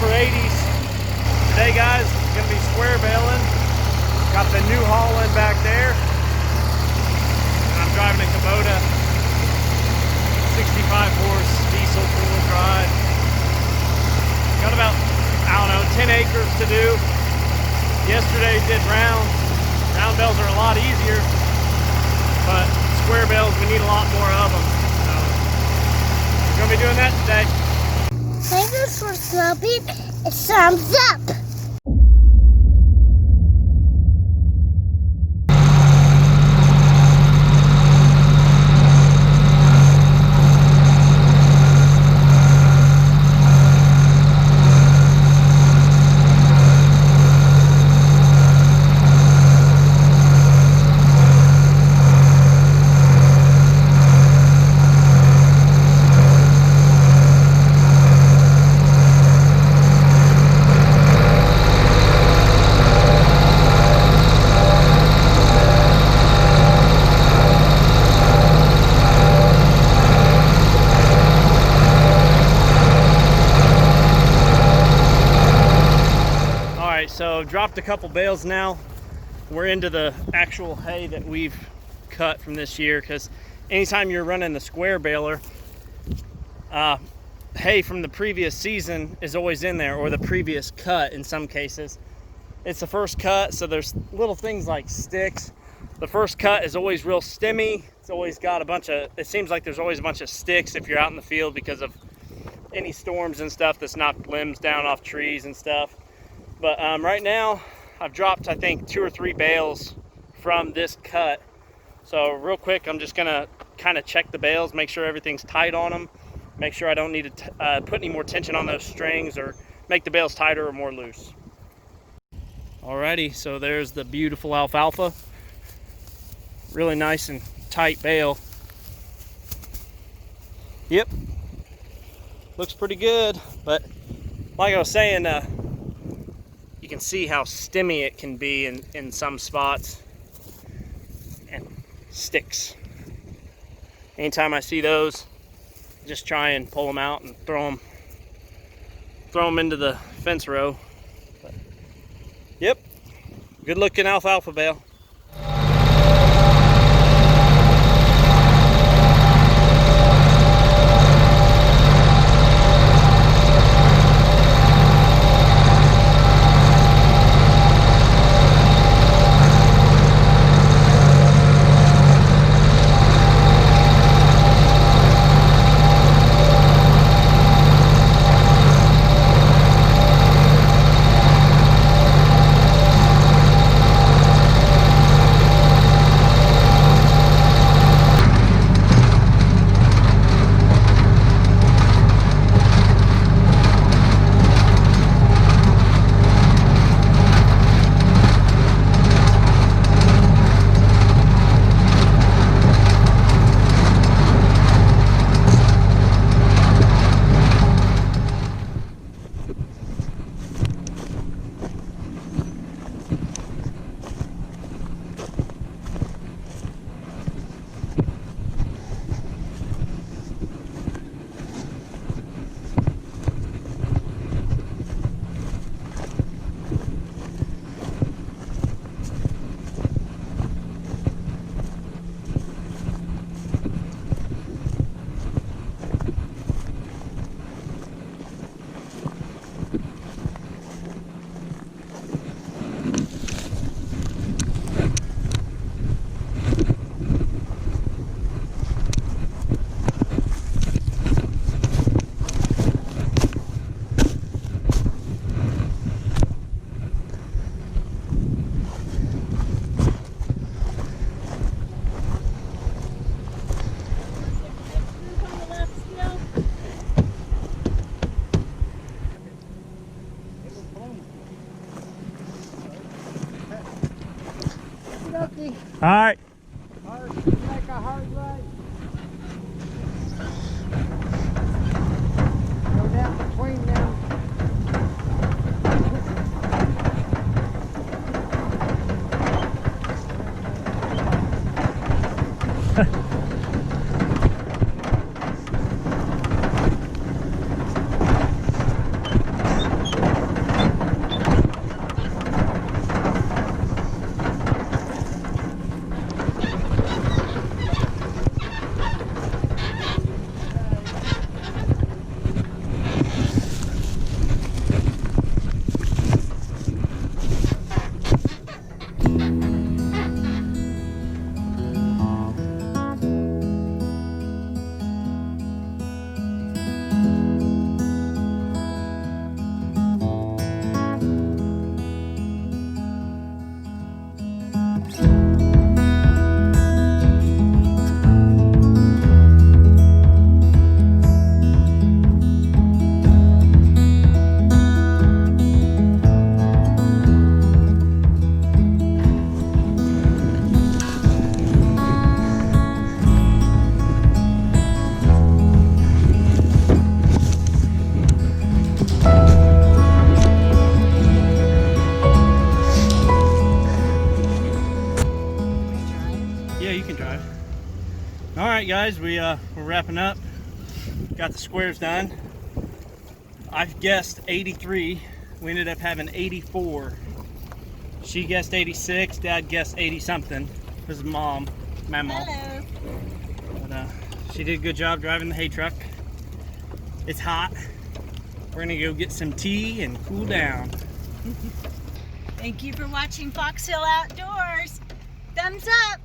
upper 80s. Today, guys, it's gonna be square baling. Got the New Holland back there. And I'm driving a Kubota 65 horse diesel four-wheel drive. Got about, I don't know, 10 acres to do. Yesterday did rounds. Round bales are a lot easier, but square bales, we need a lot more of them. So we're gonna be doing that today. Thanks for subbing. Thumbs up. So dropped a couple bales now. We're into the actual hay that we've cut from this year, because anytime you're running the square baler, hay from the previous season is always in there, or the previous cut in some cases. It's the first cut, so there's little things like sticks. The first cut is always real stemmy. It's always got a bunch of, it seems like there's always a bunch of sticks if you're out in the field because of any storms and stuff that's knocked limbs down off trees and stuff. But right now, I've dropped, I think, 2 or 3 bales from this cut. So real quick, I'm just gonna kind of check the bales, make sure everything's tight on them, make sure I don't need to put any more tension on those strings or make the bales tighter or more loose. Alrighty, so there's the beautiful alfalfa. Really nice and tight bale. Yep, looks pretty good, but like I was saying, you can see how stemmy it can be in some spots, and sticks. Anytime I see those, just try and pull them out and throw them into the fence row. But, yep, good looking alfalfa bale. All right. Make a hard right. Go down between them. right, guys, we're wrapping up. Got the squares done. I've guessed 83. We ended up having 84. She guessed 86. Dad guessed 80 something. This is mom, my mom. Hello. But, she did a good job driving the hay truck. It's hot. We're gonna go get some tea and cool down. Thank you for watching Fox Hill Outdoors. Thumbs up.